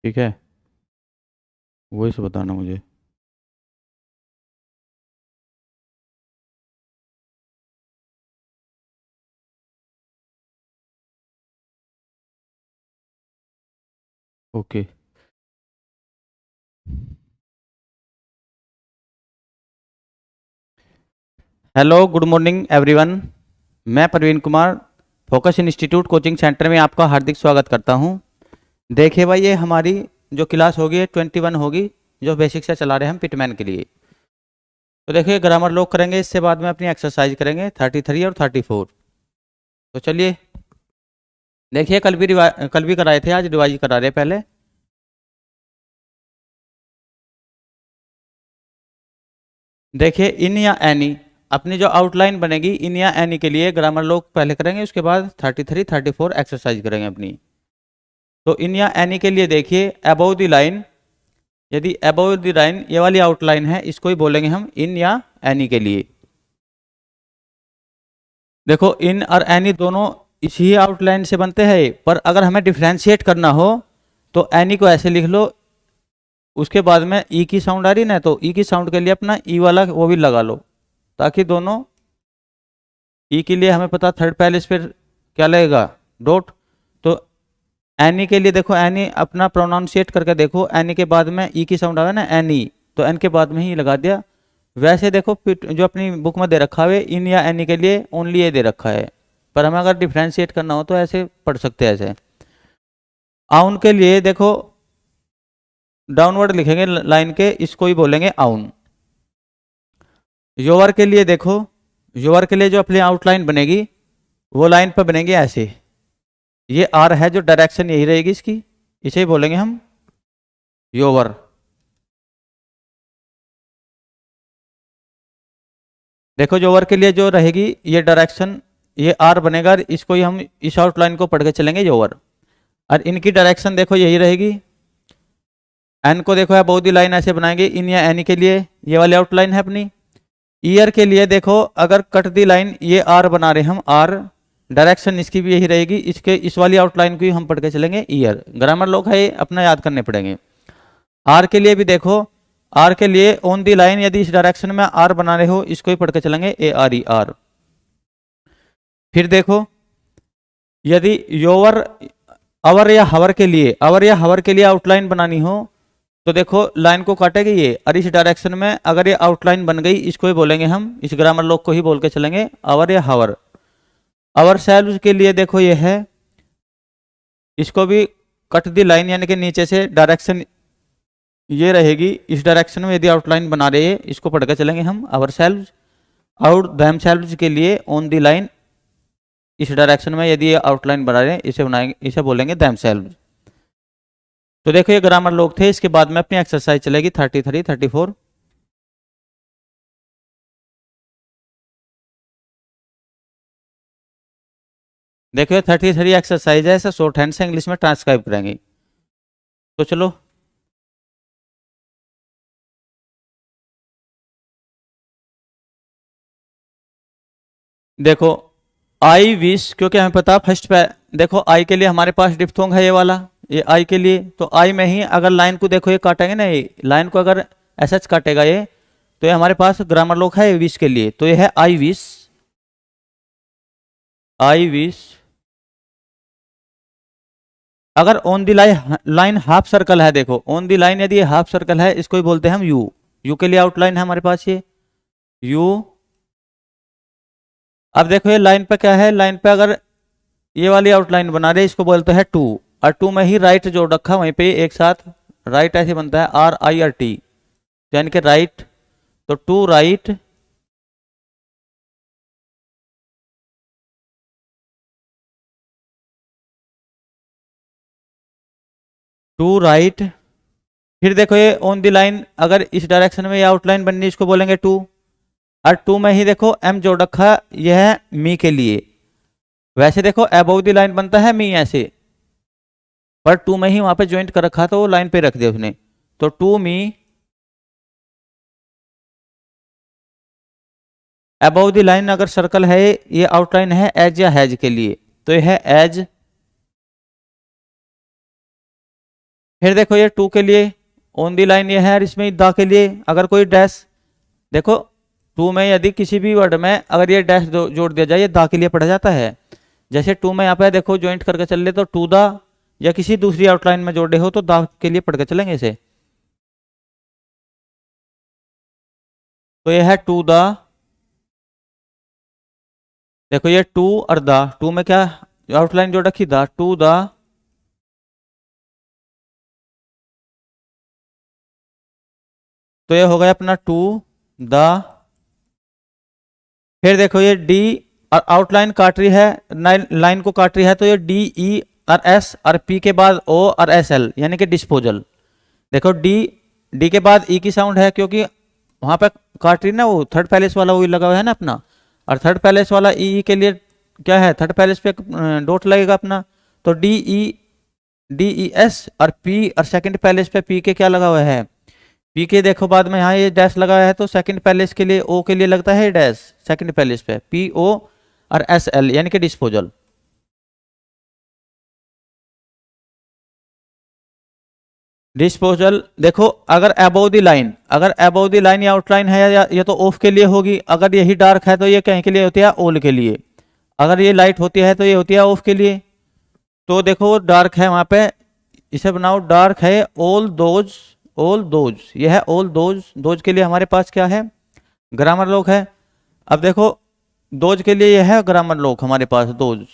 ठीक है, वही से बताना मुझे। Okay. Hello, good morning everyone. मैं Praveen Kumar, focus institute coaching centre में आपका हार्दिक स्वागत करता हूं। देखिए भाई, ये हमारी जो क्लास होगी 21 होगी, जो बेसिक से चला रहे हैं हम पिटमैन के लिए। तो देखिए, ग्रामर लोग करेंगे, इससे बाद में अपनी एक्सरसाइज करेंगे 33 और 34। तो चलिए, देखिए कल भी कराए थे, आज रिवाइज करा रहे हैं पहले। देखिए, इन या एनी, अपनी जो आउटलाइन बनेगी इन या एनी के लिए ग्रामर लोग पहले करेंगे, उसके बाद 33 34 एक्सरसाइज करेंगे अपनी। तो इन या एनी के लिए देखिए, अबव द लाइन, यदि अबव द लाइन ये वाली आउटलाइन है, इसको ही बोलेंगे हम इन या एनी के लिए। देखो, इन और एनी दोनों इसी आउटलाइन से बनते हैं, पर अगर हमें डिफ्रेंशिएट करना हो तो एनी को ऐसे लिख लो, उसके बाद में ई की साउंड आ रही ना, तो ई की साउंड के लिए अपना ई वाला वो भी लगा लो, ताकि दोनों, ई के लिए हमें पता थर्ड पहले इस पर क्या लगेगा, डॉट। तो एनी के लिए देखो, एनी अपना प्रोनाउंसिएट करके देखो, एनी के बाद में ई की साउंड आवे ना, एनी, तो एन के बाद में ही लगा दिया। वैसे देखो, जो अपनी बुक में दे रखा है इन या एनी के लिए ओनली ये दे रखा है, पर हमें अगर डिफ्रेंशिएट करना हो तो ऐसे पढ़ सकते हैं ऐसे। आउन के लिए देखो, डाउनवर्ड लिखेंगे लाइन के, इसको ही बोलेंगे आउन। योवर के लिए देखो, योवर के लिए जो अपनी आउटलाइन बनेगी वो लाइन पर बनेगी ऐसे, ये आर है जो डायरेक्शन यही रहेगी इसकी, इसे ही बोलेंगे हम योवर। देखो, योवर के लिए जो रहेगी ये डायरेक्शन, ये आर बनेगा, और इसको ही हम इस आउटलाइन को पढ़ के चलेंगे योवर। और इनकी डायरेक्शन देखो यही रहेगी। एन को देखो, बहुत ही लाइन ऐसे बनाएंगे इन या एनी के लिए, ये वाली आउटलाइन है अपनी। ईयर के लिए देखो, अगर कट दी लाइन ये आर बना रहे हम, आर डायरेक्शन इसकी भी यही रहेगी, इसके इस वाली आउटलाइन को ही हम पढ़ के चलेंगे ईयर। ग्रामर लोग है, अपना याद करने पड़ेंगे। आर के लिए भी देखो, आर के लिए ऑन दी लाइन, यदि इस डायरेक्शन में आर बना रहे हो, इसको ही पढ़ के चलेंगे ए आर ई आर। फिर देखो, यदि योवर, अवर या हवर के लिए, अवर या हवर के लिए आउटलाइन बनानी हो, तो देखो लाइन को काटेगी ये, और इस डायरेक्शन में अगर ये आउटलाइन बन गई, इसको ही बोलेंगे हम, इस ग्रामर लोग को ही बोल के चलेंगे अवर या हवर। अवर सेल्व के लिए देखो ये है, इसको भी कट दी लाइन, यानी कि नीचे से डायरेक्शन ये रहेगी, इस डायरेक्शन में यदि आउटलाइन बना रहे हैं, इसको पढ़ के चलेंगे हम अवर सेल्व। आउट दैम सेल्व के लिए ऑन दी लाइन, इस डायरेक्शन में यदि आउटलाइन बना रहे हैं, इसे बनाएंगे, इसे बोलेंगे दैम सेल्व। तो देखो, ये ग्रामर लोग थे, इसके बाद में अपनी एक्सरसाइज चलेगी 33 34। देखो, ये 33 एक्सरसाइज है, ऐसा शॉर्ट हैंड से इंग्लिश में ट्रांसक्राइब करेंगे। तो चलो, देखो, आई विश, क्योंकि हमें पता फर्स्ट पे, देखो आई के लिए हमारे पास डिप्थोंग है ये वाला, ये आई के लिए, तो आई में ही अगर लाइन को देखो ये काटेंगे ना, ये लाइन को अगर ऐसा काटेगा ये, तो ये हमारे पास ग्रामर लोग है विश के लिए, तो ये है आई विश, आई विश। अगर on the line, line half circle है, देखो ऑन दी लाइन यदि हाफ सर्कल है, इसको ही बोलते हैं हम यू। यू के लिए आउटलाइन है हमारे पास ये यू। अब देखो, ये लाइन पे क्या है, लाइन पे अगर ये वाली आउटलाइन बना रहे, इसको बोलते हैं टू, और टू में ही राइट जोड़ रखा, वहीं पे एक साथ राइट ऐसे बनता है आर आई आर टी, यानी कि राइट, तो टू राइट, टू राइट। फिर देखो, ये ऑन दी लाइन अगर इस डायरेक्शन में ये आउटलाइन बननी, इसको बोलेंगे टू, और टू में ही देखो एम जोड़ रखा, यह है मी के लिए। वैसे देखो अबव दी लाइन बनता है मी ऐसे, पर टू में ही वहां पे ज्वाइंट कर रखा, तो वो लाइन पे रख दिया उसने, तो to me. Above the line अगर सर्कल है, ये आउटलाइन है एज या हैज के लिए, तो ये है एज। फिर देखो ये टू के लिए ऑन दी लाइन ये है, और इसमें द के लिए अगर कोई डैश, देखो टू में यदि किसी भी वर्ड में अगर ये डैश जोड़ दिया जाए, ये द के लिए पढ़ा जाता है। जैसे टू में यहाँ पे देखो ज्वाइंट करके चल ले तो टू द, या किसी दूसरी आउटलाइन में जोड़े हो तो द के लिए पढ़ के चलेंगे इसे। तो ये है टू द, देखो ये टू और द, टू में क्या आउटलाइन जोड़ रखी द, टू द, तो ये हो गया अपना टू द। फिर देखो ये डी और आउटलाइन काट रही है, लाइन को काट रही है, तो ये डी ई और एस और पी के बाद ओ और एस एल यानी कि डिस्पोजल। देखो डी, डी के बाद ई की साउंड है क्योंकि वहां पे काट रही ना, वो थर्ड पैलेस वाला वही लगा हुआ है ना अपना, और थर्ड पैलेस वाला ई के लिए क्या है, थर्ड पैलेस पे डॉट लगेगा अपना, तो डी ई एस और पी, और सेकंड पैलेस पे पी के क्या लगा हुआ है, पी के देखो बाद में यहाँ ये डैश लगा है, तो सेकंड पैलेस के लिए ओ के लिए लगता है डैश, सेकंड पैलेस पे पी ओ और एस एल यानी कि डिस्पोजल। डिस्पोजल देखो अगर अबोव द लाइन, अगर अबोव द लाइन या आउटलाइन है या ये तो ऑफ के लिए होगी, अगर यही डार्क है तो ये कहीं के लिए होती है, ऑल के लिए। अगर ये लाइट होती है तो ये होती है ऑफ के लिए। तो देखो डार्क है वहां पे, इसे बनाओ डार्क है ऑल दोज, ऑल दोज, ये है ऑल दोज। दोज के लिए हमारे पास क्या है, ग्रामर लॉक है। अब देखो दोज के लिए ये है ग्रामर लॉक हमारे पास, दोज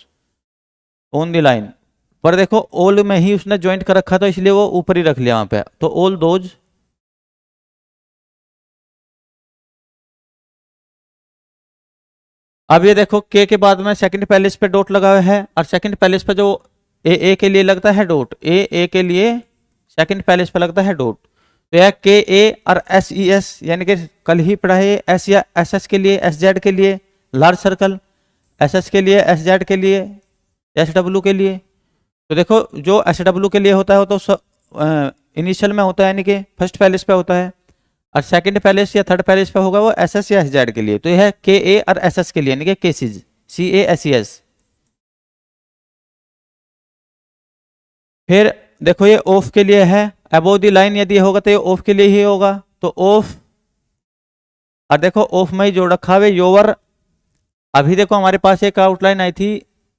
ऑन द लाइन, पर देखो ऑल में ही उसने ज्वाइंट कर रखा था इसलिए वो ऊपर ही रख लिया वहां पे, तो ऑल दोज। अब ये देखो के बाद में सेकंड पैलेस पे डॉट लगा हुआ है, और सेकंड पैलेस पे जो ए के लिए लगता है डॉट, ए के लिए सेकंड पैलेस पे लगता है डॉट, तो यह के ए और एस ई एस यानी कि कल ही पढ़ा है, एस या एस एस के लिए, एस जेड के लिए लार्ज सर्कल, एस एस के लिए, एस जेड के लिए, एस डब्ल्यू के लिए। तो देखो जो एस डब्ल्यू के लिए होता है वो तो इनिशियल में होता है यानी कि फर्स्ट पैलेस पे होता है, और सेकंड पैलेस या थर्ड पैलेस पे होगा वो एस एस या एस जेड के लिए। तो यह है के ए और एस एस के लिए यानी कि केसीज, सी ए एस ई एस। फिर देखो ये ऑफ के लिए है, अबोव द लाइन यदि होगा तो ये ऑफ के लिए ही होगा, तो ऑफ, और देखो ऑफ में ही जोड़ रखा है योवर। अभी देखो हमारे पास एक आउटलाइन आई थी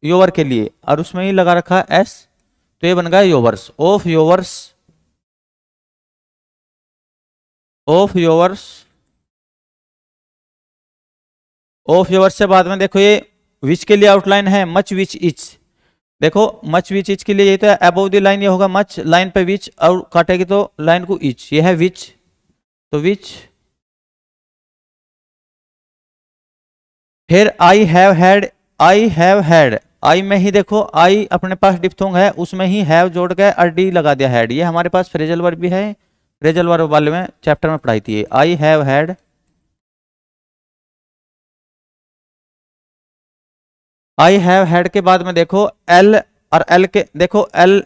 योवर के लिए और उसमें ही लगा रखा एस, तो ये बन गया yours, of yours, of yours. Of yours से बाद में देखो ये विच के लिए आउटलाइन है, मच विच इच। देखो मच विच इच के लिए ये तो अबोव द लाइन, ये होगा मच, लाइन पे विच और काटेगी तो लाइन को इच, ये है विच, तो विच। फिर I have had, I have had, I में ही देखो आई अपने पास डिप्थोंग है, उसमें ही हैव जोड़ के और डी लगा दिया हैड, ये हमारे पास फ्रेजल वर्ब भी है, फ्रेजल वर्ब वाले में चैप्टर में पढ़ाई थी। आई have had, I have had के बाद में देखो एल, और एल के देखो एल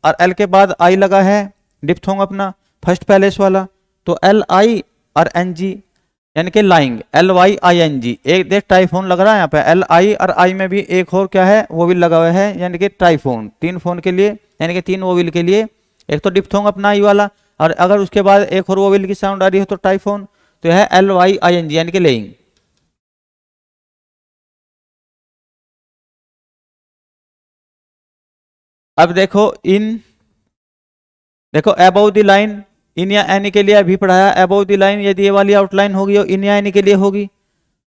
और एल के बाद आई लगा है डिप्थोंग अपना फर्स्ट पैलेस वाला, तो एल आई और एन जी यानी कि lying, L Y I N G. एक देख ट्राइफोन लग रहा है यहाँ पे, एल आई और आई में भी एक और क्या है वोविल लगा हुआ है यानी कि ट्राइफोन, तीन फोन के लिए यानी कि तीन वोविल के लिए। एक तो डिप्थोंग अपना आई वाला, और अगर उसके बाद एक और वोविल की साउंड आ रही हो तो ट्राइफोन, तो यह है L Y I N G यानी कि लेइंग। अब देखो इन, देखो अबोव द लाइन, इन या एनी के लिए अभी पढ़ाया, अबोव द लाइन यदि ये वाली आउटलाइन होगी और इन या एनी के लिए होगी,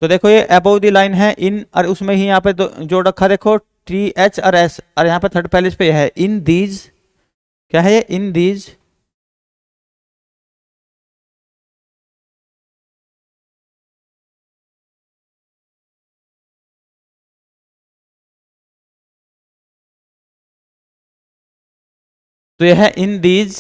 तो देखो ये अबोव द लाइन है इन, और उसमें ही यहाँ पे जोड़ रखा देखो टी एच और एस, और यहाँ पे थर्ड पैलेस पे है इन दीज, क्या है ये इन दीज। तो यह है इन दीज,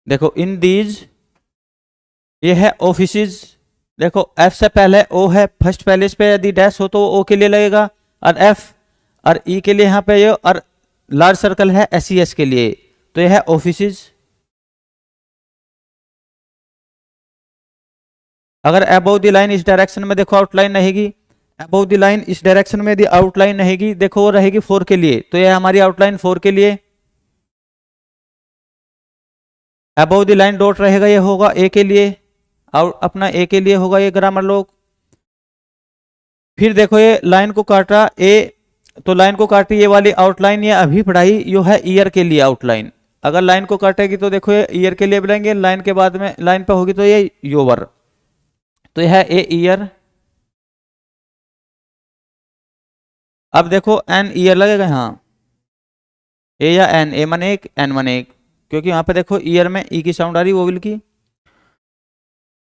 देखो इन दीज, ये है ऑफिसेज। देखो एफ से पहले ओ है, फर्स्ट पैलेस पे यदि डैश हो तो ओ के लिए लगेगा, और एफ और ई के लिए यहाँ पे ये, और लार्ज सर्कल है एस सी एस के लिए, तो यह है ऑफिसेज। अगर अबोव द लाइन इस डायरेक्शन में देखो आउटलाइन रहेगी, अबव द लाइन इस डायरेक्शन में यदि आउटलाइन रहेगी, देखो वो रहेगी 4 के लिए, तो ये हमारी आउटलाइन 4 के लिए। अबव द लाइन डॉट रहेगा, ये होगा ए के लिए, अपना ए के लिए होगा ये ग्रामर लोग। फिर देखो ये लाइन को काटा ए, तो लाइन को काटी ये वाली आउटलाइन, ये अभी पढ़ाई यो है ईयर के लिए आउटलाइन। अगर लाइन को काटेगी तो देखो ये ईयर के लिए बनाएंगे, लाइन के बाद में लाइन पे होगी तो ये योवर, तो यह है ए ईयर। अब देखो एन ईयर लगेगा, हाँ ए या एन, ए मन एक एन मन एक, क्योंकि यहाँ पे देखो ईयर में ई की साउंड आ रही वोवेल की।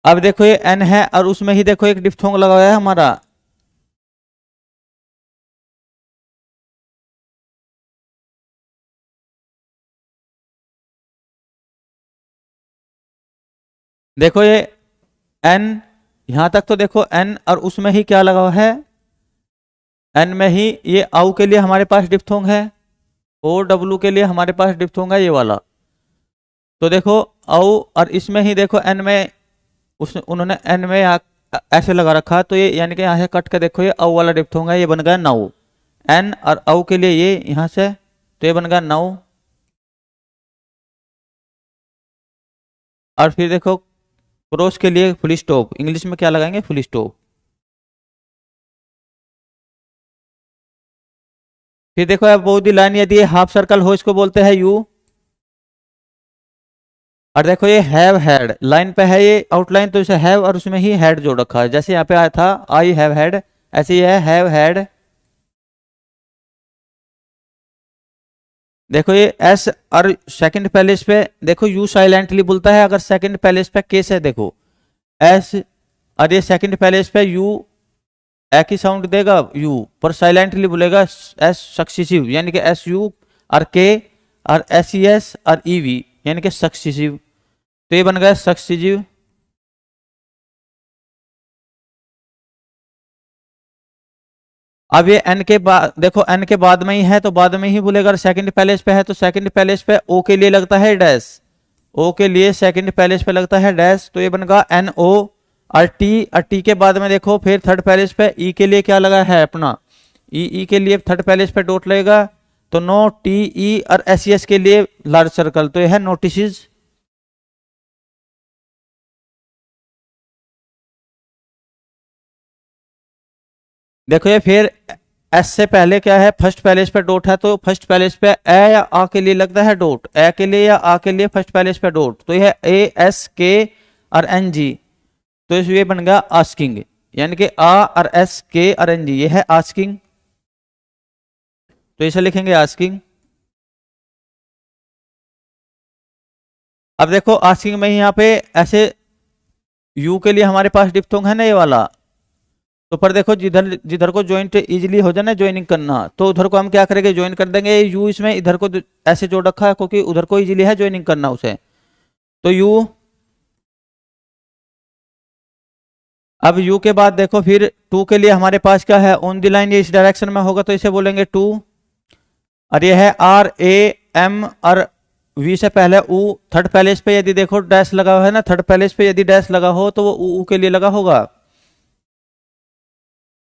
अब देखो ये एन है और उसमें ही देखो एक डिप्थोंग लगा हुआ है हमारा, देखो ये एन, यहां तक तो देखो एन और उसमें ही क्या लगा हुआ है, एन में ही ये आउ के लिए हमारे पास डिप्थोंग है, ओ डब्लू के लिए हमारे पास डिप्थोंग है ये वाला। तो देखो आउ और इसमें ही देखो एन में उन्होंने एन में ऐसे लगा रखा, तो ये यानी कि यहाँ से कट के देखो ये आउ वाला डिप्थोंग है, ये बन गया नाउ। एन और आउ के लिए ये यहां से, तो ये बन गया नाउ। और फिर देखो क्रॉस के लिए फुल स्टॉप, इंग्लिश में क्या लगाएंगे, फुल स्टॉप। फिर देखो अब बहुत लाइन यदि हाफ सर्कल हो इसको बोलते हैं यू। और देखो ये हैव हैड लाइन पे है ये आउटलाइन, तो इसे हैव और उसमें ही हैड जोड़ रखा है, जैसे यहाँ पे आया था आई हैव हैड, ऐसे ही है हैव हैड। देखो ये एस और सेकंड पैलेस पे देखो यू साइलेंटली बोलता है, अगर सेकंड पैलेस पे केस है देखो एस, और ये सेकंड पैलेस पे यू एक ही साउंड देगा यू, पर साइलेंटली बोलेगा एस सक्सेसिव, यानी कि एस यू और के और एस ई एस और ई वी, यानी कि सक्सेसिव, तो ये बन गया सक्सेसिव। अब ये एन के बाद देखो एन के बाद में ही है तो बाद में ही बोलेगा, सेकंड पैलेस पे है तो सेकंड पैलेस पे ओ के लिए लगता है डैश, ओ के लिए सेकंड पैलेस पे लगता है डैश, तो ये बनेगा एन ओ। और टी के बाद में देखो फिर थर्ड पैलेस पे ई के लिए क्या लगा है अपना, ई के लिए थर्ड पैलेस पे डॉट लगेगा, तो नो टी ई और एस एस के लिए लार्ज सर्कल, तो यह है नोटिस। देखो ये फिर एस से पहले क्या है, फर्स्ट पैलेस पे डॉट है, तो फर्स्ट पैलेस पे ए या आ के लिए लगता है डॉट, ए के लिए या आ के लिए फर्स्ट पैलेस पे डॉट, तो यह ए एस के और एन जी, तो ये बन गया आस्किंग, यानी कि आ और एस के और एन जी, ये है आस्किंग, तो इसे लिखेंगे आस्किंग। अब देखो आस्किंग में ही यहाँ पे ऐसे यू के लिए हमारे पास डिप्थोंग है ना ये वाला, तो पर देखो जिधर जिधर को ज्वाइंट इजीली हो जाए ना ज्वाइनिंग करना, तो उधर को हम क्या करेंगे ज्वाइन कर देंगे, यू इसमें इधर को ऐसे जोड़ रखा है क्योंकि उधर को इजीली है ज्वाइनिंग करना उसे, तो यू। अब यू के बाद देखो फिर टू के लिए हमारे पास क्या है, ऑन द लाइन, ये इस डायरेक्शन में होगा तो इसे बोलेंगे टू, और ये है आर ए एम और वी से पहले ऊ, थर्ड पैलेस पे यदि देखो डैश लगा हुआ है ना, थर्ड पैलेस पे यदि डैश लगा हो तो वो ऊ के लिए लगा होगा,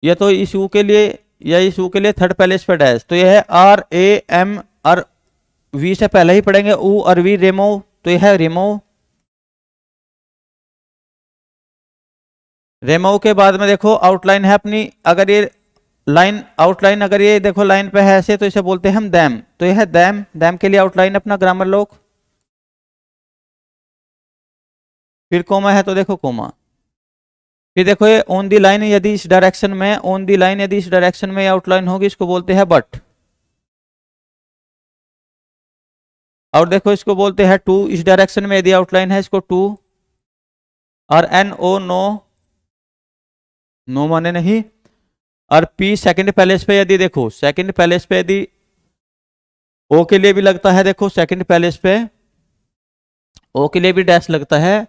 या तो इस यू के लिए या इस यू के लिए थर्ड पैलेस पे डैश, तो यह है आर ए एम और वी से पहले ही पढ़ेंगे ऊ और वी रेमो, तो यह है रेमो। रेमो के बाद में देखो आउटलाइन है अपनी, अगर ये लाइन आउटलाइन अगर ये देखो लाइन पे है ऐसे तो इसे बोलते हैं हम दैम, तो यह है दैम, दैम के लिए आउटलाइन अपना ग्रामर लोग। फिर कोमा है तो देखो कोमा, फिर देखो ये ऑन दी लाइन यदि इस डायरेक्शन में, ऑन दी लाइन यदि इस डायरेक्शन में आउटलाइन होगी इसको बोलते हैं बट, और देखो इसको बोलते हैं टू, इस डायरेक्शन में यदि आउटलाइन है इसको टू, और एन ओ नो, नो माने नहीं, और पी सेकंड पैलेस पे यदि देखो सेकंड पैलेस पे यदि ओ के लिए भी लगता है, देखो सेकंड पैलेस पे ओ के लिए भी डैश लगता है,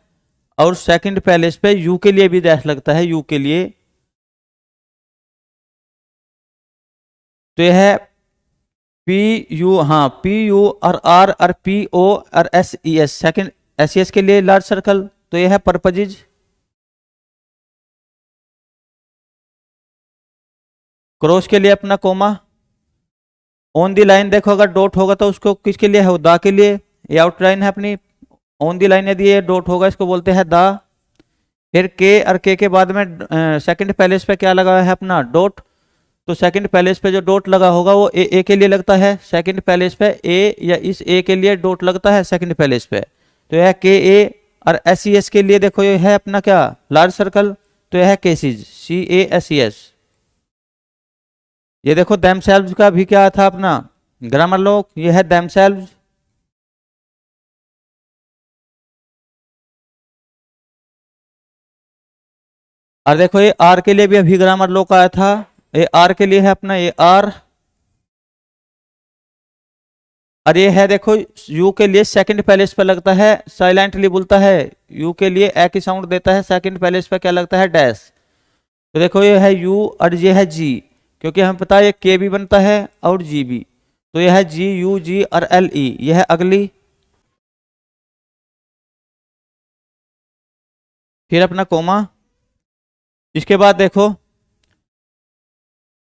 और सेकंड पैलेस पे यू के लिए भी डैश लगता है, यू के लिए, तो यह है पी यू, हाँ पी यू और पी ओ और S E S, second S E S के लिए लार्ज सर्कल, तो यह है पर्पजिज। क्रॉस के लिए अपना कोमा, ऑन दी लाइन देखो अगर डॉट होगा तो उसको किसके लिए है, दा के लिए, ये आउटलाइन है अपनी। ऑन दी लाइन यदि ये डॉट होगा इसको बोलते हैं दा। फिर के, और के बाद में सेकंड पैलेस पे क्या लगा है अपना डॉट, तो सेकंड पैलेस पे जो डॉट लगा होगा वो ए के लिए लगता है सेकंड पैलेस पे, ए या इस ए के लिए डॉट लगता है सेकंड पैलेस पे, तो यह के ए। और एस के लिए देखो ये है अपना क्या, लार्ज सर्कल, तो यह है केसीज, CASES। ये देखो देमसेल्व्स का भी क्या था अपना ग्रामर लॉ, ये है देमसेल्व्स। और देखो ये आर के लिए भी अभी ग्रामर लॉ का आया था, ये आर के लिए है अपना ये आर। और ये है देखो यू के लिए सेकंड पैलेस पे लगता है, साइलेंटली बोलता है, यू के लिए एक ही साउंड देता है, सेकंड पैलेस पे क्या लगता है डैश। तो देखो ये है यू और ये है जी, क्योंकि हमें पता है ये के भी बनता है और जी भी, तो यह है GUG और LE, यह है अगली। फिर अपना कोमा, इसके बाद देखो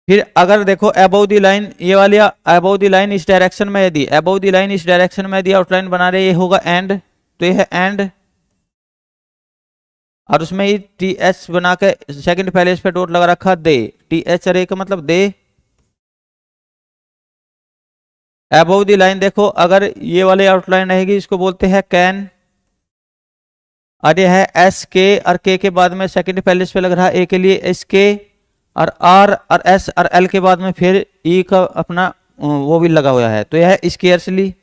फिर अगर देखो अबव द लाइन, ये वाली अबव द लाइन इस डायरेक्शन में, यदि अबव द लाइन इस डायरेक्शन में यदि आउटलाइन बना रहे, ये होगा एंड, तो ये है एंड। और उसमें ही TH बना के सेकंड पैलेस पे डॉट लगा रखा दे, TH अरे का मतलब दे। अबव द लाइन देखो अगर ये वाली आउटलाइन रहेगी इसको बोलते हैं कैन। और ये है SK और के बाद में सेकंड पैलेस पे लग रहा है ए के लिए SK, और R और S और L के बाद में फिर E का अपना वो भी लगा हुआ है, तो यह है स्केर्सली।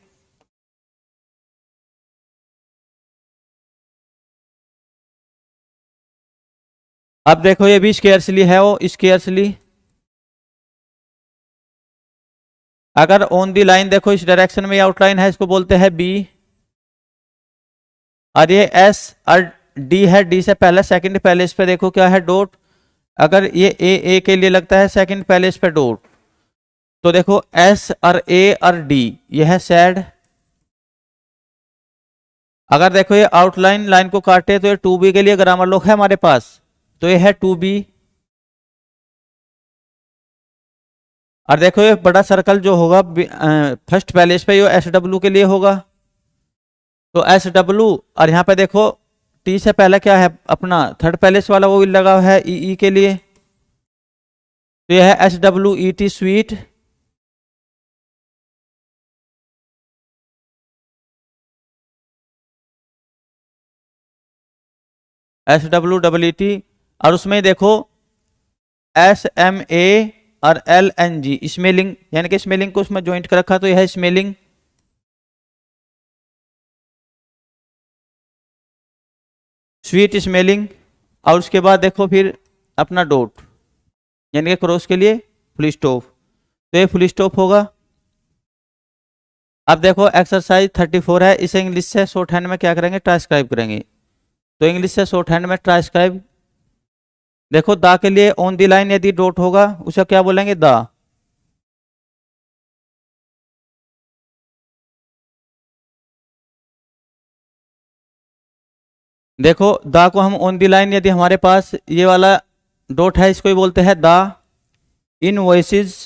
अब देखो ये भी स्केर्सली है, वो स्केर्सली। अगर ऑन दी लाइन देखो इस डायरेक्शन में आउटलाइन है इसको बोलते हैं बी। और ये S और D है, D से पहले सेकंड पैलेस पे देखो क्या है डॉट, अगर ये ए के लिए लगता है सेकंड पैलेस पे डॉट, तो देखो S और A और D ये है सैड। अगर देखो ये आउटलाइन लाइन को काटे तो ये 2B के लिए ग्रामर लॉ है हमारे पास, तो ये है 2B। और देखो ये बड़ा सर्कल जो होगा फर्स्ट पैलेस पे, ये SW के लिए होगा, तो SW। और यहाँ पे देखो T से पहले क्या है अपना थर्ड पैलेस वाला, वो भी लगा हुआ है EE के लिए, तो यह है SWET स्वीट। SWEET। और उसमें देखो SMA और LNG स्मेलिंग, यानी कि स्मेलिंग को उसमें ज्वाइंट कर रखा, तो यह है स्मेलिंग। Sweet smelling. और उसके बाद देखो फिर अपना डॉट, यानी कि क्रॉस के लिए फुल स्टॉप, तो ये फुल स्टॉप होगा। अब देखो एक्सरसाइज 34 है, इसे इंग्लिश से शॉर्ट हैंड में क्या करेंगे, ट्रांसक्राइब करेंगे। तो इंग्लिश से शॉर्ट हैंड में ट्रांसक्राइब, देखो दा के लिए ऑन दी लाइन यदि डॉट होगा उसे क्या बोलेंगे, दा। देखो दा को हम ऑन दी लाइन यदि हमारे पास ये वाला डॉट है इसको ही बोलते हैं दा इनवॉइसेस।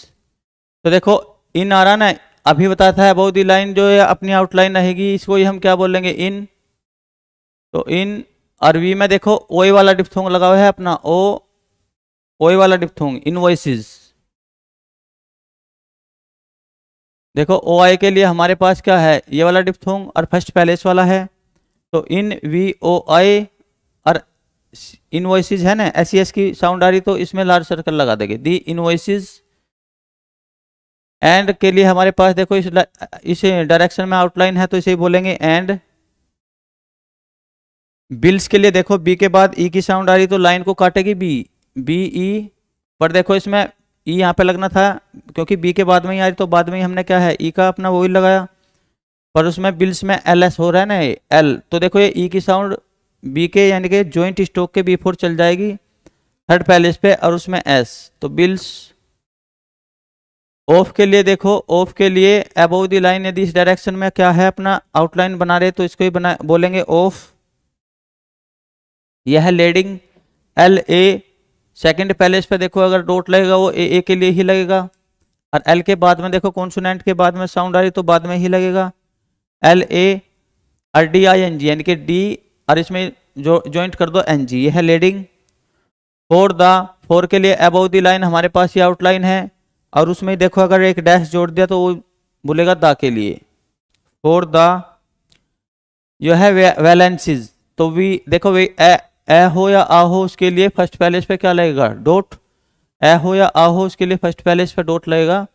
तो देखो इन आ रहा ना, अभी बताया था अबाउट दी लाइन जो है अपनी आउटलाइन रहेगी, इसको ही हम क्या बोलेंगे, इन। तो इन। अरबी में देखो ओए वाला डिप्थोंग लगा हुआ है अपना, ओए वाला डिप्थोंग इनवॉइसेस। देखो OI के लिए हमारे पास क्या है, ये वाला डिप्थोंग और फर्स्ट पैलेस वाला है, तो इन VOI। और इनवॉइसेस है ना, SES की साउंड आ रही तो इसमें लार्ज सर्कल लगा देंगे, दी इनवॉइसेस। एंड के लिए हमारे पास देखो इस डायरेक्शन में आउटलाइन है तो इसे बोलेंगे एंड। बिल्स के लिए देखो बी के बाद ई की साउंड आ रही तो लाइन को काटेगी BE। पर देखो इसमें ई यहाँ पे लगना था, क्योंकि बी के बाद में ही आ रही तो बाद में ही हमने क्या है ई का अपना वो ही लगाया, पर उसमें बिल्स में LS हो रहा है ना L, तो देखो ये ई की साउंड बी के यानी कि जॉइंट स्टॉक के B4 चल जाएगी थर्ड पैलेस पे, और उसमें S, तो बिल्स। ऑफ के लिए देखो, ऑफ के लिए अबव द लाइन यदि इस डायरेक्शन में क्या है अपना आउटलाइन बना रहे तो इसको ही बना बोलेंगे ऑफ। यह है लीडिंग LA सेकंड पैलेस पे देखो अगर डॉट लगेगा वो ए के लिए ही लगेगा, और एल के बाद में देखो कॉन्सोनेंट के बाद में साउंड आ रही तो बाद में ही लगेगा एल ए, और डी आई एन जी, यानी कि डी और इसमें जो ज्वाइंट कर दो एन जी, ये है लीडिंग। फोर द, फोर के लिए अबव द लाइन हमारे पास ये आउटलाइन है, और उसमें देखो अगर एक डैश जोड़ दिया तो वो बोलेगा द के लिए। फोर द जो है वैलेंसीज, तो वी देखो वे ए हो या आ हो उसके लिए फर्स्ट पैलेस पे क्या लगेगा डॉट, ए हो या आ हो उसके लिए फर्स्ट पैलेस पे डॉट लगेगा।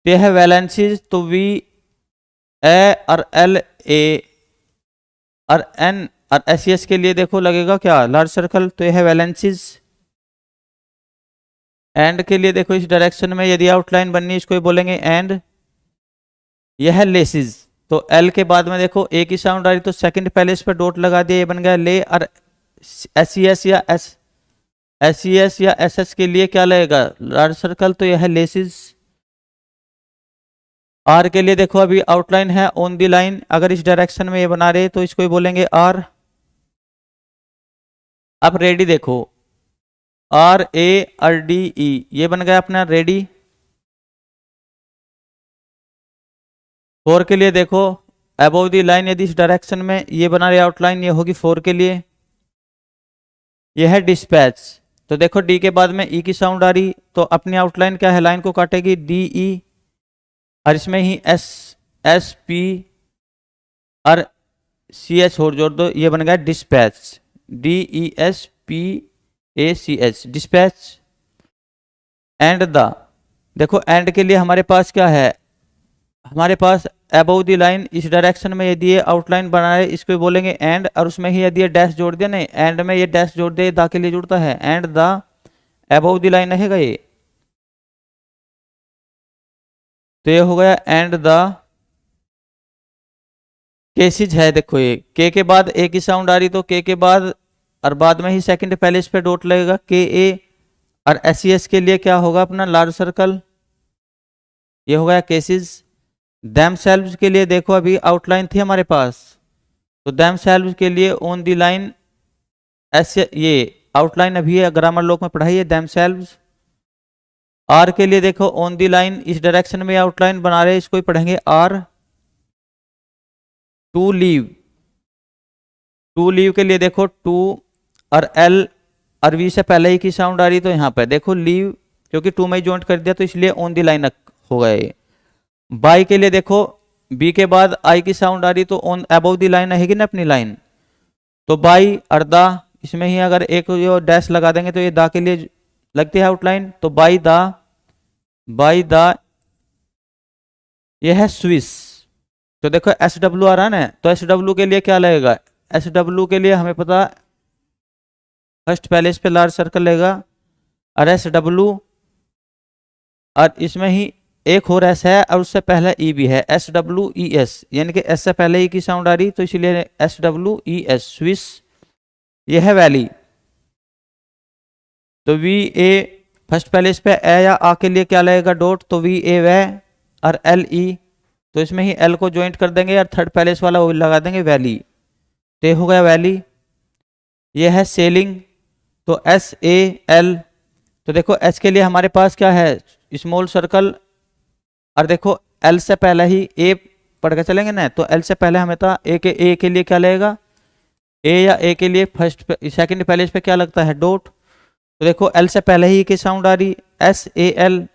ये है वैलेंसीज, तो वी ए और एल ए और एन और एस सी एस के लिए देखो लगेगा क्या लार्ज सर्कल, तो यह है वैलेंसीज। एंड के लिए देखो इस डायरेक्शन में यदि आउटलाइन बननी इसको बोलेंगे एंड। यह है लेसिस, तो एल के बाद में देखो ए की साउंड आ रही तो सेकंड पैलेस पे डॉट लगा दिया, ये बन गया ले। और एस सी एस या एस एस के लिए क्या लगेगा लार्ज सर्कल, तो यह है लेसिस। आर के लिए देखो अभी आउटलाइन है ऑन दी लाइन, अगर इस डायरेक्शन में ये बना रहे तो इसको ही बोलेंगे आर। अब रेडी देखो R A R D E, ये बन गया अपना रेडी। फोर के लिए देखो अबव दी लाइन यदि इस डायरेक्शन में ये बना रहे आउटलाइन, ये होगी फोर के लिए। ये है डिस्पैच, तो देखो डी के बाद में ई की साउंड आ रही तो अपनी आउटलाइन क्या है लाइन को काटेगी डी ई, और इसमें ही एस एस पी और सी एच और जोड़ दो, ये बन गया dispatch, D E S P A C H dispatch. And the, देखो एंड के लिए हमारे पास क्या है, हमारे पास अबव द लाइन इस डायरेक्शन में यदि ये आउटलाइन बना है इसको बोलेंगे एंड, और उसमें ही यदि ये डैश जोड़ दिया, नहीं एंड में ये डैश जोड़ दिया द के लिए जुड़ता है, and the above the line रहेगा ये, तो ये हो गया एंड द केसेज है। देखो ये के के बाद ए की साउंड आ रही तो के के बाद और बाद में ही सेकंड पैलेस पे डॉट लगेगा के ए, और एस सी एस के लिए क्या होगा अपना लार्ज सर्कल, ये हो गया केसेज। दैम सेल्व्स के लिए देखो अभी आउटलाइन थी हमारे पास, तो दैम सेल्व्स के लिए ऑन दी लाइन ऐसे ये आउटलाइन अभी है ग्रामर लोक में पढ़ाई है दैम सेल्व्स। आर के लिए देखो ऑन दी लाइन इस डायरेक्शन में आउटलाइन बना रहे इसको ही पढ़ेंगे R. To leave, to leave के लिए देखो टू और एल और वी से पहले ही की साउंड आ रही तो यहाँ पे देखो लीव, क्योंकि टू में ज्वाइंट कर दिया तो इसलिए ऑन दी लाइन हो गए। बाई के लिए देखो बी के बाद आई की साउंड आ रही तो ऑन अबव दी लाइन रहेगी ना अपनी लाइन, तो बाई और दा, इसमें ही अगर एक जो डैश लगा देंगे तो ये दा के लिए लगती है आउटलाइन, तो बाई दा ये है स्विस। तो देखो एस डब्ल्यू आ रहा है ना, तो एस डब्ल्यू के लिए क्या लगेगा, एस डब्ल्यू के लिए हमें पता फर्स्ट पैलेस पे लार्ज सर्कल लगेगा, और एस डब्ल्यू और इसमें ही एक और एस है और उससे पहले ई भी है, एस डब्ल्यू ई एस, यानी कि एस से पहले ई की साउंड आ रही तो इसलिए S W E S Swiss. ये है वैली, तो वी ए फर्स्ट पैलेस पे ए या आ के लिए क्या लगेगा डॉट, तो वी ए वे और एल ई, तो इसमें ही एल को ज्वाइंट कर देंगे और थर्ड पैलेस वाला वो लगा देंगे वैली, तो ये हो गया वैली। ये है सेलिंग, तो एस ए एल, तो देखो एच के लिए हमारे पास क्या है स्मॉल सर्कल, और देखो एल से पहले ही ए पढ़ के चलेंगे ना, तो एल से पहले हमें था ए के लिए क्या लगेगा, ए या ए के लिए फर्स्ट सेकंड पैलेस पे क्या लगता है डॉट, तो देखो एल से पहले ही की साउंड आ रही एस ए एल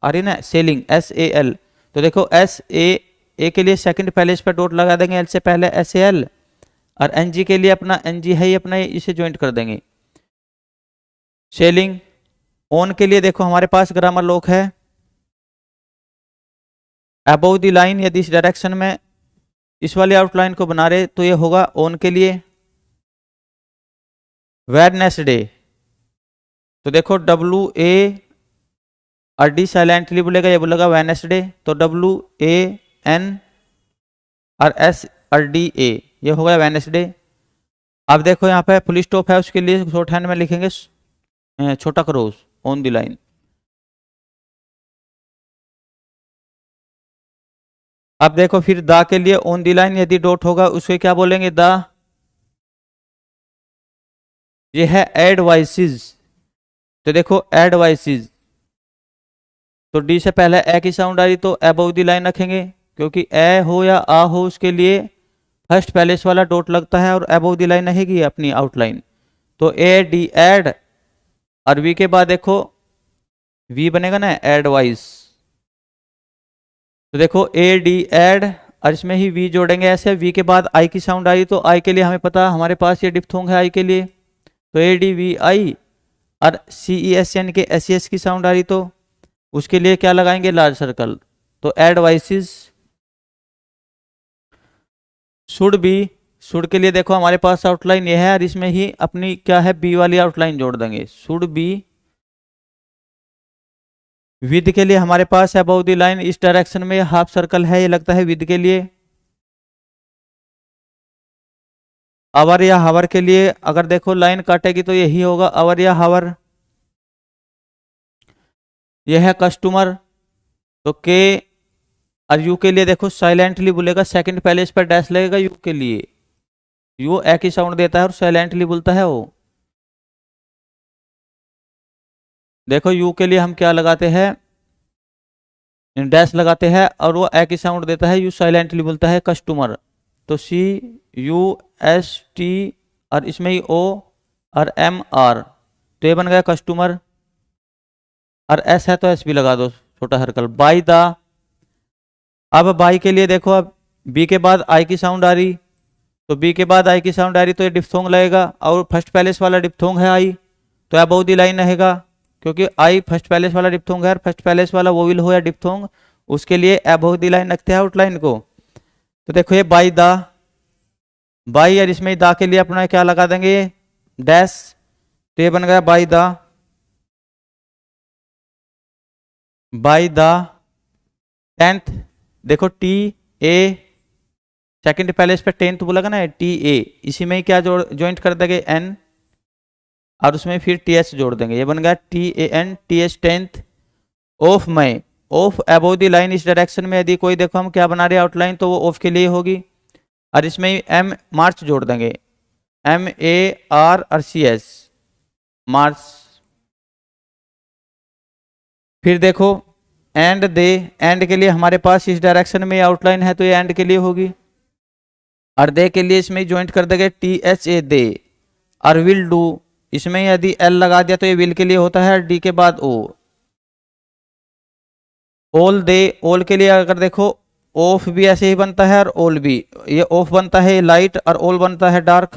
आ रही ना सेलिंग एस ए एल, तो देखो एस ए के लिए सेकंड पैलेस पे डॉट लगा देंगे एल से पहले एस ए एल, और एन जी के लिए अपना एन जी है ही अपना इसे ज्वाइंट कर देंगे सेलिंग। ऑन के लिए देखो हमारे पास ग्रामर लॉक है अबव द लाइन, यदि इस डायरेक्शन में इस वाली आउटलाइन को बना रहे तो ये होगा ऑन के लिए वेडनेसडे, तो देखो डब्ल्यू ए और डी साइलेंटली बोलेगा, ये बोलेगा वेडनेसडे, तो डब्ल्यू ए एन और एस और डी ए, ये हो गया वेडनेसडे। अब देखो यहाँ पे फुल स्टॉप है उसके लिए शॉर्ट हैंड में लिखेंगे छोटा क्रॉस ऑन द लाइन। अब देखो फिर दा के लिए ऑन द लाइन यदि डॉट होगा उसको क्या बोलेंगे दा, ये है एडवाइसेस, तो देखो एडवाइसिस, तो डी से पहले ए की साउंड आ रही तो अबव द लाइन रखेंगे, क्योंकि ए हो या आ हो उसके लिए फर्स्ट पैलेस वाला डॉट लगता है और अबव द लाइन रहेगी अपनी आउटलाइन। तो ए डी एड, और वी के बाद देखो वी बनेगा ना एडवाइस। तो देखो ए डी एड, और इसमें ही वी जोड़ेंगे ऐसे। वी के बाद आई की साउंड आई तो आई के लिए हमें पता हमारे पास ये डिप्थोंग है आई के लिए, तो ए डी वी आई। और सी ई एस यानी कि एस सी एस की साउंड आ रही तो उसके लिए क्या लगाएंगे, लार्ज सर्कल। तो एडवाइसिस शुड बी, शुड के लिए देखो हमारे पास आउटलाइन ये है और इसमें ही अपनी क्या है बी वाली आउटलाइन जोड़ देंगे। शुड बी, विद के लिए हमारे पास अबव द लाइन इस डायरेक्शन में हाफ सर्कल है, ये लगता है विद के लिए। अवर या हावर के लिए अगर देखो लाइन काटेगी तो यही होगा अवर या हावर। यह है कस्टमर, तो के और यू के लिए देखो साइलेंटली बोलेगा, सेकंड पहले इस पर डैश लगेगा यू के लिए। यू ए की साउंड देता है और साइलेंटली बोलता है वो। देखो यू के लिए हम क्या लगाते हैं, डैश लगाते हैं और वो ए की साउंड देता है, यू साइलेंटली बोलता है कस्टमर। तो सी यू एस टी और इसमें ही ओ और एम आर, तो ये बन गया कस्टमर। और एस है तो एस भी लगा दो छोटा सर्कल। बाई द, अब बाई के लिए देखो, अब बी के बाद आई की साउंड आ रही, तो बी के बाद आई की साउंड आ रही तो ये डिप्थोंग लगेगा, और फर्स्ट पैलेस वाला डिप्थोंग है आई, तो अबव द लाइन रहेगा, क्योंकि आई फर्स्ट पैलेस वाला डिप्थोंग है और फर्स्ट पैलेस वाला वोविल हो या डिप्थोंग उसके लिए अबव द लाइन रखते हैं आउटलाइन को। तो देखो ये बाई द, बाई, और इसमें दा के लिए अपना क्या लगा देंगे डैश, तो ये बन गया by the, by the tenth. देखो टी ए, सेकंड पैलेस पे टेंथ बोला ना टी ए, इसी में ही क्या ज्वाइंट कर देंगे एन, और उसमें फिर टी एस जोड़ देंगे, ये बन गया T A N T S tenth. Of May, of above the line इस डायरेक्शन में यदि कोई देखो हम क्या बना रहे हैं आउटलाइन तो वो ऑफ के लिए होगी, और इसमें एम मार्च जोड़ देंगे, एम ए आर और सी एस मार्च। फिर देखो एंड दे, एंड के लिए हमारे पास इस डायरेक्शन में आउटलाइन है तो ये एंड के लिए होगी, और दे के लिए इसमें ज्वाइंट कर देंगे टी एच ए दे। और विल डू, इसमें यदि एल लगा दिया तो ये विल के लिए होता है, डी के बाद ओ। ऑल दे, ऑल के लिए अगर देखो ऑफ भी ऐसे ही बनता है और ऑल भी, ये ऑफ बनता है लाइट और ऑल बनता है डार्क,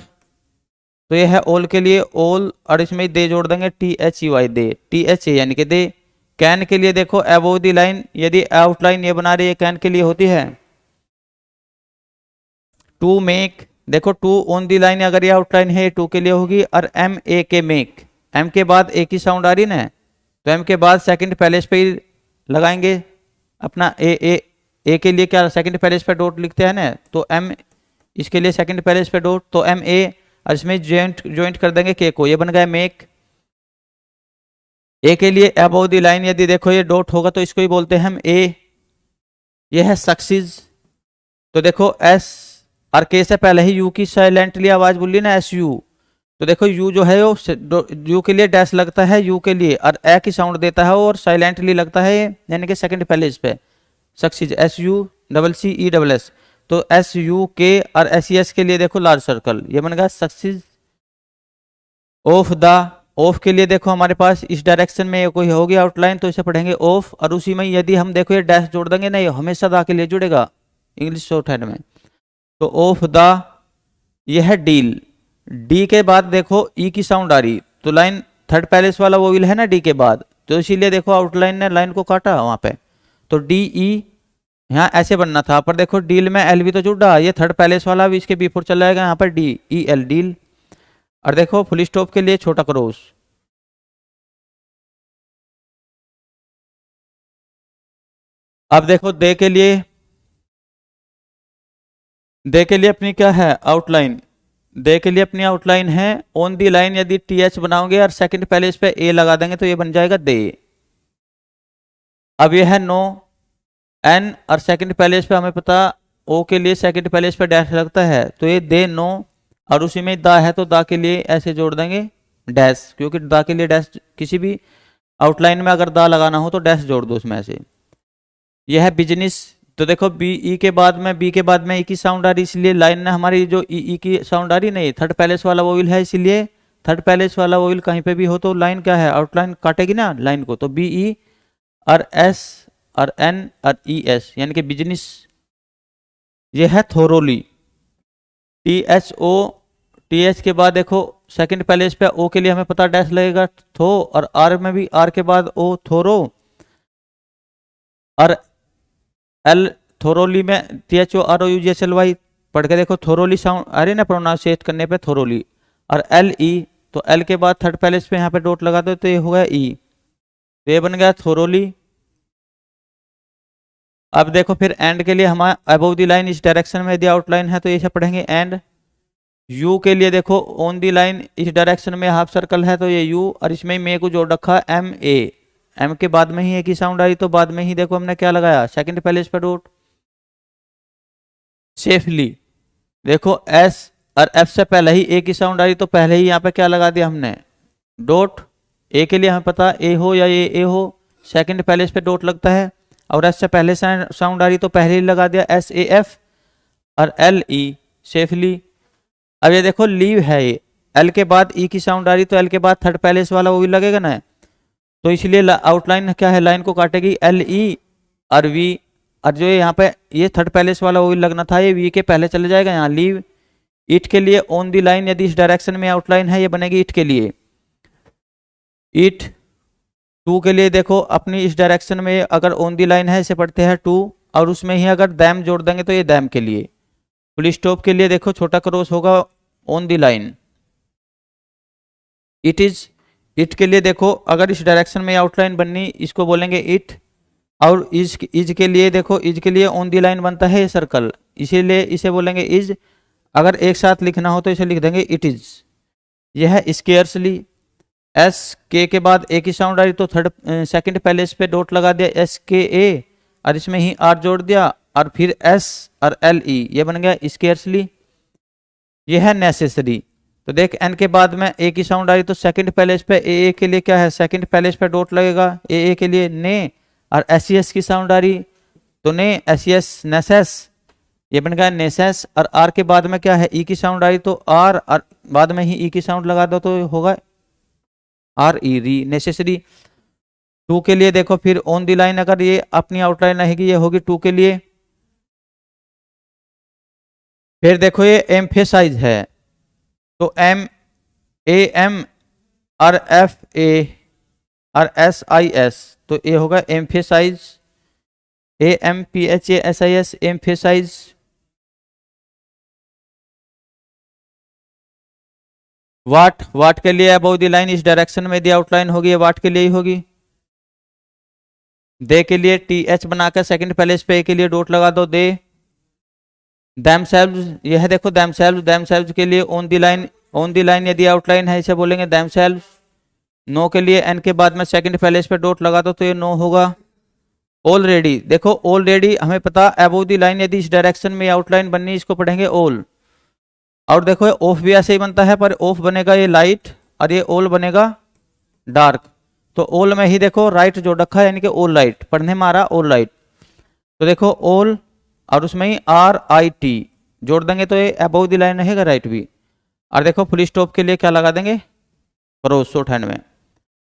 तो ये है ऑल के लिए ऑल, और इसमें दे जोड़ देंगे T H U I they, T H A यानी कि दे। कैन के लिए देखो अबव द लाइन यदि आउटलाइन ये बना रही है कैन के लिए होती है टू मेक, देखो टू ऑन द लाइन अगर ये आउटलाइन है टू के लिए होगी, और एम ए के मेक, एम के बाद ए की साउंड आ रही ना, तो एम के बाद सेकंड पैलेस पे ही लगाएंगे अपना ए के लिए क्या सेकंड पैलेस पे डॉट लिखते हैं ना, तो एम इसके लिए सेकंड पैलेस पे डॉट, तो एम ए, और इसमें ज्वाइंट कर देंगे के को, ये बन गया मेक। ए के लिए अबव द लाइन यदि देखो ये डॉट होगा तो इसको ही बोलते हैं हम ए, ये है सक्सीज। तो देखो एस और के से पहले ही यू की साइलेंटली आवाज बोली ना एस यू, तो देखो यू जो है वो यू के लिए डैश लगता है यू के लिए, और ए की साउंड देता है और साइलेंटली लगता है यानी कि सेकंड पैलेस पे success, S U double C E double S. तो एस यू के और एस ई एस के लिए देखो लार्ज सर्कल, ये बन गया सक्सीज। ऑफ द, ऑफ के लिए देखो हमारे पास इस डायरेक्शन में कोई होगी आउटलाइन तो इसे पढ़ेंगे ऑफ, और उसी में यदि हम देखो ये डैश जोड़ देंगे ना, ये हमेशा दा के लिए जुड़ेगा इंग्लिश शॉर्ट हैंड में। तो ऑफ द, ये है डील, डी के बाद देखो ई की साउंड आ रही, तो लाइन थर्ड पैलेस वाला वो विल है ना डी के बाद, तो इसीलिए देखो आउटलाइन ने लाइन को काटा वहां पे, तो डी ई यहाँ ऐसे बनना था, पर देखो डील में एल भी तो जुड़ रहा, ये थर्ड पैलेस वाला भी इसके बिफोर चला जाएगा यहाँ पर डी ई एल डील। और देखो फुल स्टॉप के लिए छोटा क्रॉस। अब देखो दे के लिए, दे के लिए अपनी क्या है आउटलाइन, दे के लिए अपनी आउटलाइन है ऑन दी लाइन यदि टी एच बनाओगे और सेकंड पैलेस पे ए लगा देंगे तो ये बन जाएगा दे। अब ये है नो एन, और सेकंड पैलेस पे हमें पता ओ के लिए सेकंड पैलेस पे डैश लगता है, तो ये दे नो, और उसी में दा है तो दा के लिए ऐसे जोड़ देंगे डैश, क्योंकि दा के लिए डैश, किसी भी आउटलाइन में अगर दा लगाना हो तो डैश जोड़ दो उसमें से। यह है बिजनेस। तो देखो बी ई के बाद में, बी के बाद में ई की साउंड आ रही, इसलिए लाइन में हमारी जो ई की साउंड आ रही नहीं, थर्ड पैलेस वाला वोवेल है, इसलिए थर्ड पैलेस वाला वोवेल कहीं पे भी हो तो लाइन क्या है, आउटलाइन काटेगी ना लाइन को। तो बी ई और एस और एन और ई एस, यानी कि बिजनेस। ये है thoroughly, T H O, T H के बाद देखो सेकंड पैलेस पे ओ के लिए हमें पता डैश लगेगा थो, और आर में भी आर के बाद ओ थोरो, और एल थोरोली में T H O R O U G S L Y पढ़ के देखो, थोरोली साउंड आ रही ना प्रोनाउंसिएट करने पे, थोरोली। और एल ई, तो एल के बाद थर्ड पैलेस पे यहाँ पे डॉट लगा दो तो ये होगा ई, तो ये बन गया थोरोली। अब देखो फिर एंड के लिए हमारा अबव द लाइन इस डायरेक्शन में यदि आउटलाइन है तो ये सब पढ़ेंगे एंड। यू के लिए देखो ऑन दी लाइन इस डायरेक्शन में हाफ सर्कल है तो ये यू, और इसमें मे को जोड़ रखा एम ए, एम के बाद में ही एक ही साउंड आई तो बाद में ही देखो हमने क्या लगाया, सेकंड पैलेस पे डॉट। सेफली देखो एस और एफ से पहले ही एक ही साउंड आई तो पहले ही यहाँ पे क्या लगा दिया हमने, डॉट। ए के लिए हमें पता ए हो या ये ए हो, सेकंड पैलेस पे डॉट लगता है, और एस से पहले साउंड आ रही तो पहले ही लगा दिया एस ए एफ, और एल ई सेफली। अब ये देखो लीव है, ये एल के बाद ई की साउंड आ रही तो एल के बाद थर्ड पैलेस वाला वो भी लगेगा ना, तो इसलिए आउटलाइन क्या है, लाइन को काटेगी एल ई और वी, और जो यहाँ पे ये थर्ड पैलेस वाला वो भी लगना था ये वी के पहले चले जाएगा यहाँ। लीव इट के लिए ऑन दी लाइन, यदि इस डायरेक्शन में आउटलाइन है ये बनेगी इट के लिए। इट टू के लिए देखो अपनी इस डायरेक्शन में अगर ऑन दी लाइन है इसे पढ़ते हैं टू, और उसमें ही अगर दैम जोड़ देंगे तो ये दैम के लिए। फुल स्टॉप के लिए देखो छोटा क्रॉस होगा on the line. It is, it के लिए देखो अगर इस डायरेक्शन में आउटलाइन बननी इसको बोलेंगे इट, और इज के लिए देखो, इज के लिए ऑन दी लाइन बनता है सर्कल, इसीलिए इसे बोलेंगे इज। अगर एक साथ लिखना हो तो इसे लिख देंगे इट इज। यह है स्केयर्सली, एस के बाद ए की साउंड आ रही तो थर्ड सेकंड पैलेस पे डॉट लगा दिया एस के ए, और इसमें ही आर जोड़ दिया, और फिर एस और एल ई, ये बन गया स्केयर्सली। यह है नेसेसरी, तो देख एन के बाद में ए की साउंड आ रही तो सेकंड पैलेस पे ए के लिए क्या है, सेकंड पैलेस पे डॉट लगेगा, ए के लिए ने, और एस एस की साउंड आ रही तो ने, एस एस नेसेस, ये बन गया नेसेस। और आर के बाद में क्या है, ई की साउंड आ रही तो आर, और बाद में ही ई की साउंड लगा दो तो होगा आर ई री, नेसेसरी। टू के लिए देखो फिर ऑन दी लाइन अगर ये अपनी आउटलाइन रहेगी ये होगी टू के लिए। फिर देखो ये एम्फेसाइज है तो एम ए एम और एफ ए और एस आई एस, तो ये होगा emphasize, A M P H A S I S, emphasize. What, what के लिए अबव द लाइन इस डायरेक्शन में दी आउटलाइन होगी ये वाट के लिए ही होगी। दे के लिए टी एच बनाकर सेकंड पैलेस पे ए के लिए डॉट लगा दो, दे। themselves, यह देखो themselves, themselves के लिए on the line, on the line यदि आउटलाइन है इसे बोलेंगे themselves। नो के लिए एन के बाद में सेकंड पैलेस पे डॉट लगा दो तो ये नो होगा। ऑलरेडी देखो, ऑलरेडी हमें पता अबव दी लाइन यदि इस डायरेक्शन में आउटलाइन बननी इसको पढ़ेंगे ऑल। और देखो ऑफ भी ऐसे ही बनता है, पर ऑफ बनेगा ये लाइट और ये ऑल बनेगा डार्क, तो ऑल में ही देखो राइट जोड़ रखा है यानी कि ऑल लाइट, पढ़ने में आ रहा ऑल लाइट, तो देखो ऑल और उसमें ही आर आई टी जोड़ देंगे तो ये अबव द लाइन रहेगा राइट भी। और देखो फुल स्टॉप के लिए क्या लगा देंगे, क्रॉस शॉर्ट हैंड में।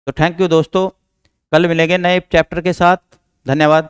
तो थैंक यू दोस्तों, कल मिलेंगे नए चैप्टर के साथ, धन्यवाद।